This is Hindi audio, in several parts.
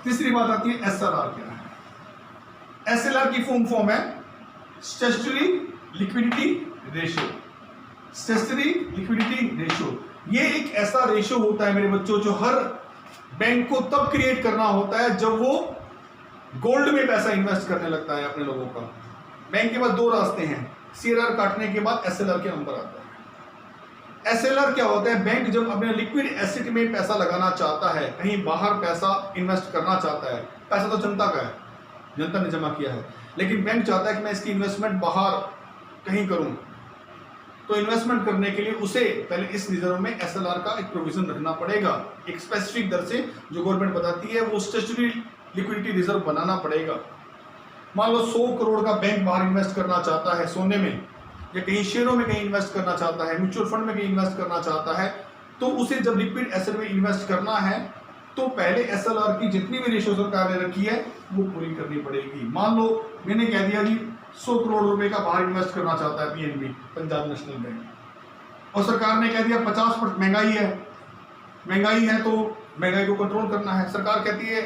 तीसरी बात आती है एसएलआर क्या है। एसएलआर की फॉर्म है statutory liquidity ratio. Statutory liquidity ratio ये एक ऐसा रेशियो होता है मेरे बच्चों जो हर बैंक को तब क्रिएट करना होता है जब वो गोल्ड में पैसा इन्वेस्ट करने लगता है अपने लोगों का। बैंक के पास दो रास्ते हैं, सीआरआर काटने के बाद एसएलआर के नंबर आता है। एसएलआर क्या होता है, बैंक जब अपने लिक्विड एसेट में पैसा लगाना चाहता है, कहीं बाहर पैसा इन्वेस्ट करना चाहता है, पैसा तो जनता का है, जनता ने जमा किया है, लेकिन बैंक चाहता है कि मैं इसकी इन्वेस्टमेंट बाहर कहीं करूं, तो इन्वेस्टमेंट करने के लिए उसे पहले इस रिजर्व में एसएलआर का एक प्रोविजन रखना पड़ेगा, एक स्पेसिफिक दर से जो गवर्नमेंट बताती है वो स्टैट्यूटरी लिक्विडिटी रिजर्व बनाना पड़ेगा। मान लो 100 करोड़ का बैंक बाहर इन्वेस्ट करना चाहता है सोने में, या कहीं शेयरों में कहीं इन्वेस्ट करना चाहता है, म्यूचुअल फंड में कहीं इन्वेस्ट करना चाहता है, तो उसे जब लिक्विड एसेट में इन्वेस्ट करना है तो पहले एसएलआर की जितनी भी रेशियो सरकार ने रखी है वो पूरी करनी पड़ेगी। मान लो मैंने कह दिया जी 100 करोड़ रुपए का बाहर इन्वेस्ट करना चाहता है पीएनबी, पंजाब नेशनल बैंक, और सरकार ने कह दिया 50% महंगाई है तो महंगाई को कंट्रोल करना है। सरकार कहती है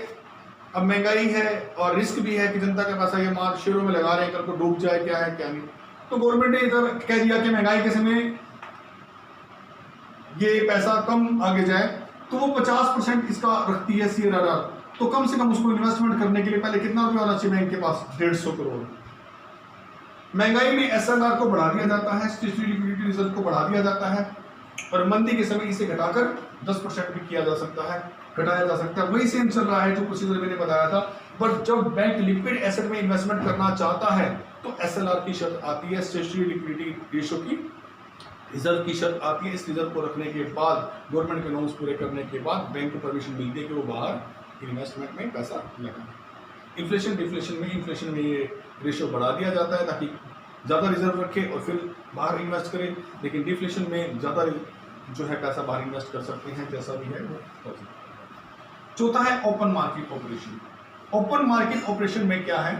अब महंगाई है और रिस्क भी है कि जनता के पैसा ये माल शेयरों में लगा रहे हैं, कल को डूब जाए, क्या है क्या नहीं, तो गवर्नमेंट ने इधर कह दिया कि महंगाई के समय ये पैसा कम आगे जाए, तो वो 50% इसका रखती है सीआरआर, तो कम से कम उसको इन्वेस्टमेंट करने के लिए पहले कितना रुपया होना चाहिए बैंक के पास, 150 करोड़। महंगाई में एसएलआर को बढ़ा दिया जाता है, स्टैट्यूटरी लिक्विडिटी रिजर्व को बढ़ा दिया जाता है, और मंदी के समय इसे घटाकर 10% भी किया जा सकता है, घटाया जा सकता है। वही सेम चल रहा है जो प्रोसीजर मैंने बताया था। बट जब बैंक लिक्विड एसेट में इन्वेस्टमेंट करना चाहता है तो एसएलआर की शर्त आती है, स्टैट्यूटरी लिक्विडिटी रेशियो की रिजर्व की शर्त आती है। इस रिजर्व को रखने के बाद, गवर्नमेंट के नॉर्म्स पूरे करने के बाद बैंक को परमिशन मिलती है कि वो बाहर इन्वेस्टमेंट में पैसा लगाए। इन्फ्लेशन में ये रेशियो बढ़ा दिया जाता है ताकि ज़्यादा रिजर्व रखे और फिर बाहर इन्वेस्ट करें, लेकिन डिफ्लेशन में ज़्यादा जो है पैसा बाहर इन्वेस्ट कर सकते हैं, जैसा भी है वो कर सकते हैं। चौथा है open market operation. Open market operation में क्या है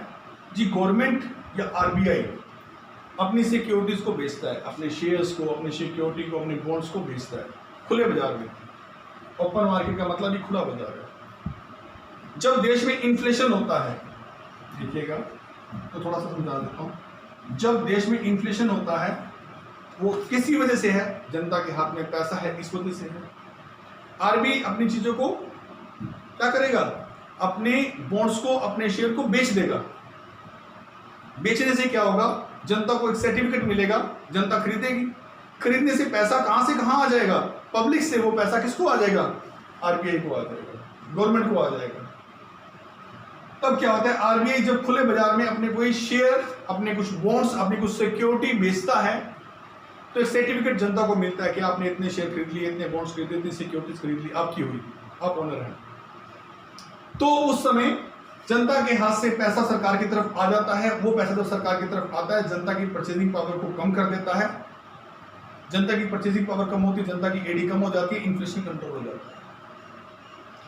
जी, गवर्नमेंट या आरबीआई अपनी सिक्योरिटीज को बेचता है, अपने शेयर्स को, अपनी सिक्योरिटी को, अपने बॉन्ड्स को बेचता है खुले बाजार में। ओपन मार्केट का मतलब ही खुला बाजार है। जब देश में इन्फ्लेशन होता है, देखिएगा तो थोड़ा सा समझा देता हूं, जब देश में इन्फ्लेशन होता है वो किसी वजह से है, जनता के हाथ में पैसा है इस वजह से है। आरबीआई अपनी चीजों को क्या करेगा, अपने बॉन्ड्स को, अपने शेयर को बेच देगा। बेचने से क्या होगा, जनता को एक सर्टिफिकेट मिलेगा, जनता खरीदेगी, खरीदने से पैसा कहां से कहां आ जाएगा, पब्लिक से। वो पैसा किसको आ जाएगा, आरबीआई को आ जाएगा, गवर्नमेंट को आ जाएगा। तब क्या होता है, आरबीआई जब खुले बाजार में अपने कोई शेयर, अपने कुछ बॉन्ड्स, अपनी कुछ सिक्योरिटी बेचता है तो एक सर्टिफिकेट जनता को मिलता है कि आपने इतने शेयर खरीद लिए, इतने बॉन्ड्स खरीदे, इतनी सिक्योरिटीज खरीद ली, आपकी हुई, आप ओनर हैं। तो उस समय जनता के हाथ से पैसा सरकार की तरफ आ जाता है। वो पैसा जब सरकार की तरफ आता है, जनता की परचेजिंग पावर को कम कर देता है। जनता की परचेजिंग पावर कम होती है, जनता की एडी कम हो जाती है, इन्फ्लेशन कंट्रोल हो जाता है।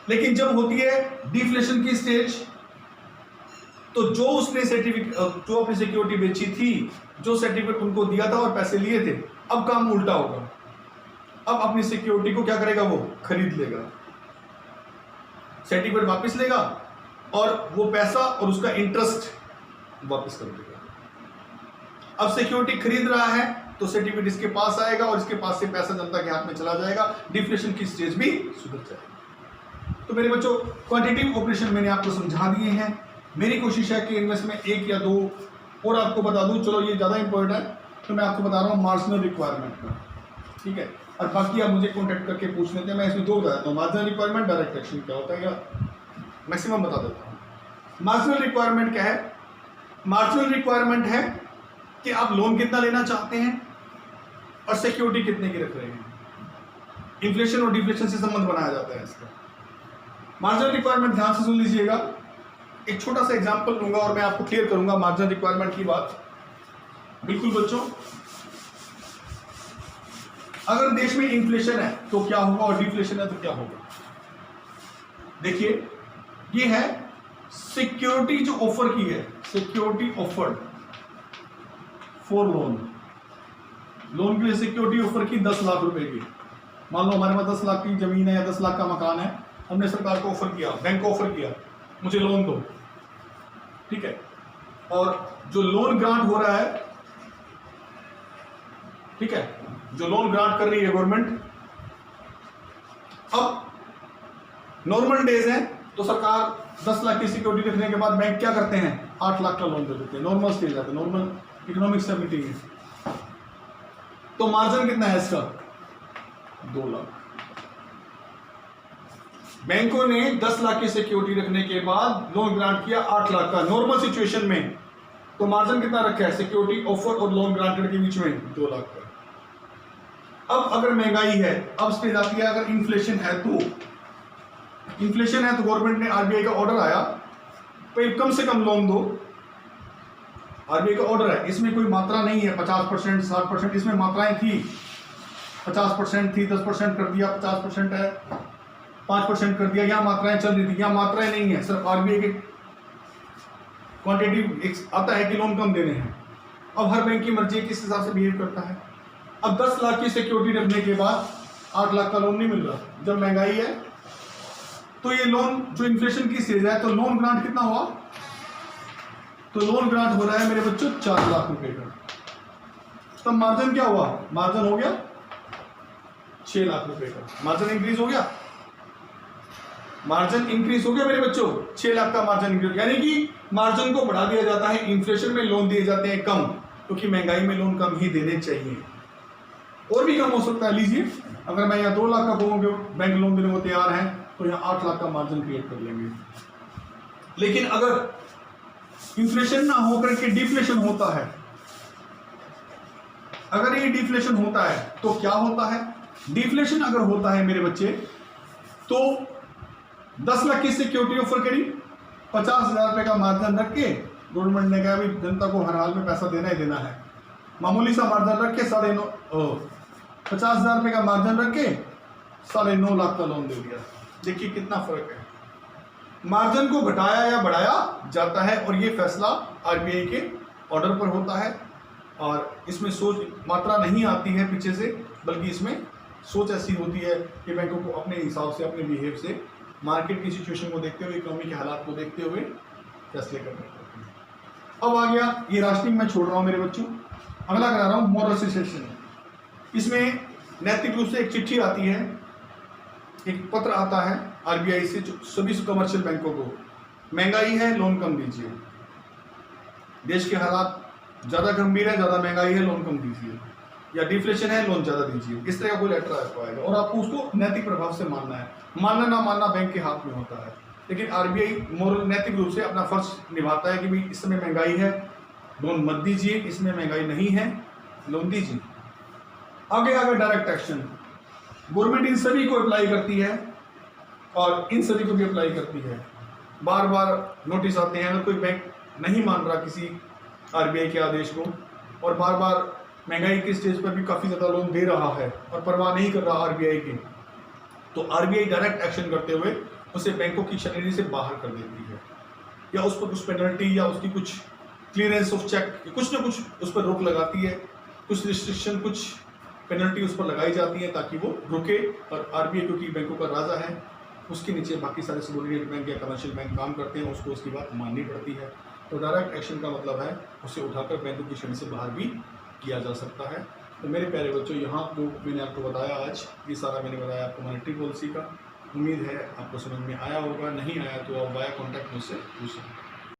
लेकिन जब होती है डिफ्लेशन की स्टेज, तो जो उसने सर्टिफिकेट, जो अपनी सिक्योरिटी बेची थी, जो सर्टिफिकेट उनको दिया था और पैसे लिए थे, अब काम उल्टा होगा। अब अपनी सिक्योरिटी को क्या करेगा, वो खरीद लेगा, सर्टिफिकेट वापस लेगा और वो पैसा और उसका इंटरेस्ट वापस कर देगा। अब सिक्योरिटी खरीद रहा है तो सर्टिफिकेट इसके पास आएगा और इसके पास से पैसा जनता के हाथ में चला जाएगा, डिफ्लेशन की स्टेज भी सुधर जाएगी। तो मेरे बच्चों, क्वांटिटेटिव ऑपरेशन मैंने आपको समझा दिए हैं। मेरी कोशिश है कि इनमें से मैं एक या दो और आपको बता दूं, चलो ये ज़्यादा इंपॉर्टेंट है तो मैं आपको बता रहा हूँ मार्जिनल रिक्वायरमेंट का, ठीक है, और बाकी आप मुझे कॉन्टेक्ट करके पूछ लेते हैं। मैं इसमें दो बता देता हूँ, मार्जिनल रिक्वायरमेंट, डायरेक्ट एक्शन क्या होता है, या मैक्सिमम बता देता हूँ। मार्जिनल रिक्वायरमेंट क्या है, मार्जिनल रिक्वायरमेंट है कि आप लोन कितना लेना चाहते हैं और सिक्योरिटी कितने की रख रहे हैं। इन्फ्लेशन और डिफ्लेशन से संबंध बनाया जाता है इसका। मार्जिनल रिक्वायरमेंट ध्यान से सुन लीजिएगा, एक छोटा सा एग्जांपल दूंगा और मैं आपको क्लियर करूंगा मार्जिनल रिक्वायरमेंट की बात। बिल्कुल बच्चों, अगर देश में इन्फ्लेशन है तो क्या होगा और डिफ्लेशन है तो क्या होगा। देखिए, ये है सिक्योरिटी जो ऑफर की है, security offered for loan. Loan के लिए सिक्योरिटी ऑफर की 10 लाख रुपए की। मान लो हमारे पास 10 लाख की जमीन है या 10 लाख का मकान है, हमने सरकार को ऑफर किया, बैंक को ऑफर किया मुझे लोन दो, ठीक है। और जो लोन ग्रांट हो रहा है, ठीक है, जो लोन ग्रांट कर रही है गवर्नमेंट, अब नॉर्मल डेज है तो सरकार 10 लाख की सिक्योरिटी रखने के बाद बैंक क्या करते हैं, 8 लाख का लोन दे देते हैं। नॉर्मल स्टेज आता है, नॉर्मल इकोनॉमिक स्टेबिलिटी है। तो मार्जिन कितना है इसका, 2 लाख। बैंकों ने 10 लाख की सिक्योरिटी रखने के बाद लोन ग्रांट किया 8 लाख का नॉर्मल सिचुएशन में, तो मार्जिन कितना रखा है सिक्योरिटी ऑफर और लोन ग्रांटेड के बीच में, 2 लाख का। अब अगर महंगाई है, अब स्टेज आती है अगर इन्फ्लेशन है, तो इन्फ्लेशन है तो गवर्नमेंट ने, आरबीआई का ऑर्डर आया भाई कम से कम लोन दो। आरबीआई का ऑर्डर है, इसमें कोई मात्रा नहीं है 50% 60%, इसमें मात्राएं थी 50% थी, 10% कर दिया, 50% है, 5% कर दिया, यहाँ मात्राएं चल रही थी। यहाँ मात्राएं नहीं है, सिर्फ आरबीआई के क्वांटिटेटिव आता है कि लोन कम देने हैं। अब हर बैंक की मर्जी किस हिसाब से बिहेव करता है। अब 10 लाख की सिक्योरिटी रखने के बाद 8 लाख का लोन नहीं मिल रहा, जब महंगाई है तो ये लोन जो इन्फ्लेशन की स्टेज है, तो लोन ग्रांट कितना हुआ, तो लोन ग्रांट हो रहा है मेरे बच्चों 4 लाख रुपए का। तब मार्जिन क्या हुआ, मार्जिन हो गया 6 लाख रुपए का। मार्जिन इंक्रीज हो गया, मार्जिन इंक्रीज हो गया मेरे बच्चों, 6 लाख का मार्जिन इंक्रीज, यानी कि मार्जिन को बढ़ा दिया जाता है। इन्फ्लेशन में लोन दिए जाते हैं कम, क्योंकि महंगाई में लोन कम ही देने चाहिए, और भी कम हो सकता है। लीजिए अगर मैं यहाँ 2 लाख का कहूँगा बैंक लोन देने को तैयार है, तो यहाँ 8 लाख का मार्जिन क्रिएट कर लेंगे। लेकिन अगर इन्फ्लेशन ना होकर के डिफ्लेशन होता है, अगर ये डिफ्लेशन होता है तो क्या होता है, डिफ्लेशन अगर होता है मेरे बच्चे, तो 10 लाख की सिक्योरिटी ऑफर करी, 50,000 रुपए का मार्जिन रख के गवर्नमेंट ने कहा भाई जनता को हर हाल में पैसा देना ही देना है, मामूली सा मार्जिन रख के 50,000 रुपए का मार्जिन रख के 9.5 लाख का लोन दे दिया। देखिए कितना फर्क है, मार्जिन को घटाया या बढ़ाया जाता है, और ये फैसला आरबीआई के ऑर्डर पर होता है। और इसमें सोच मात्रा नहीं आती है पीछे से, बल्कि इसमें सोच ऐसी होती है कि बैंकों को अपने हिसाब से, अपने बिहेव से, मार्केट की सिचुएशन को देखते हुए, इकोनॉमी के हालात को देखते हुए फैसले करने पड़ते हैं। अब आ गया ये राशनिंग, मैं छोड़ रहा हूँ मेरे बच्चों, अगला करा रहा हूँ मॉरल सिचुएशन। इसमें नैतिक रूप से एक चिट्ठी आती है, एक पत्र आता है आरबीआई से सभी कमर्शियल बैंकों को, महंगाई है लोन कम दीजिए, देश के हालात ज़्यादा गंभीर है, ज़्यादा महंगाई है लोन कम दीजिए, या डिफ्लेशन है लोन ज़्यादा दीजिए। इस तरह का कोई लेटर आपको आएगा और आपको उसको नैतिक प्रभाव से मानना है। मानना ना मानना बैंक के हाथ में होता है, लेकिन आरबीआई मोरल नैतिक रूप से अपना फर्ज निभाता है कि भाई इस समय महंगाई है लोन मत दीजिए, इसमें महंगाई नहीं है लोन दीजिए। आगे आगे डायरेक्ट एक्शन, गवर्नमेंट इन सभी को अप्लाई करती है और इन सभी को भी अप्लाई करती है। बार बार नोटिस आते हैं, अगर कोई बैंक नहीं मान रहा किसी आरबीआई के आदेश को, और बार बार महंगाई के स्टेज पर भी काफ़ी ज़्यादा लोन दे रहा है और परवाह नहीं कर रहा आरबीआई की, तो आरबीआई डायरेक्ट एक्शन करते हुए उसे बैंकों की श्रेणी से बाहर कर देती है, या उस पर कुछ पेनल्टी या उसकी कुछ क्लियरेंस ऑफ चेक, कुछ ना कुछ उस पर रोक लगाती है, कुछ रिस्ट्रिक्शन, कुछ पेनल्टी उस पर लगाई जाती है ताकि वो रुके। और आरबीआई क्योंकि बैंकों का राजा है, उसके नीचे बाकी सारे सबऑर्डिनेट बैंक या कमर्शियल बैंक काम करते हैं, उसको उसकी बात माननी पड़ती है। तो डायरेक्ट एक्शन का मतलब है उसे उठाकर बैंकों की श्रेणी से बाहर भी किया जा सकता है। तो मेरे प्यारे बच्चों, यहाँ जो मैंने आपको बताया आज, ये सारा मैंने बताया आपको मॉनेटरी पॉलिसी का। उम्मीद है आपको समझ में आया होगा, नहीं आया तो आप वाया कॉन्टैक्ट मुझसे पूछ सकते हैं।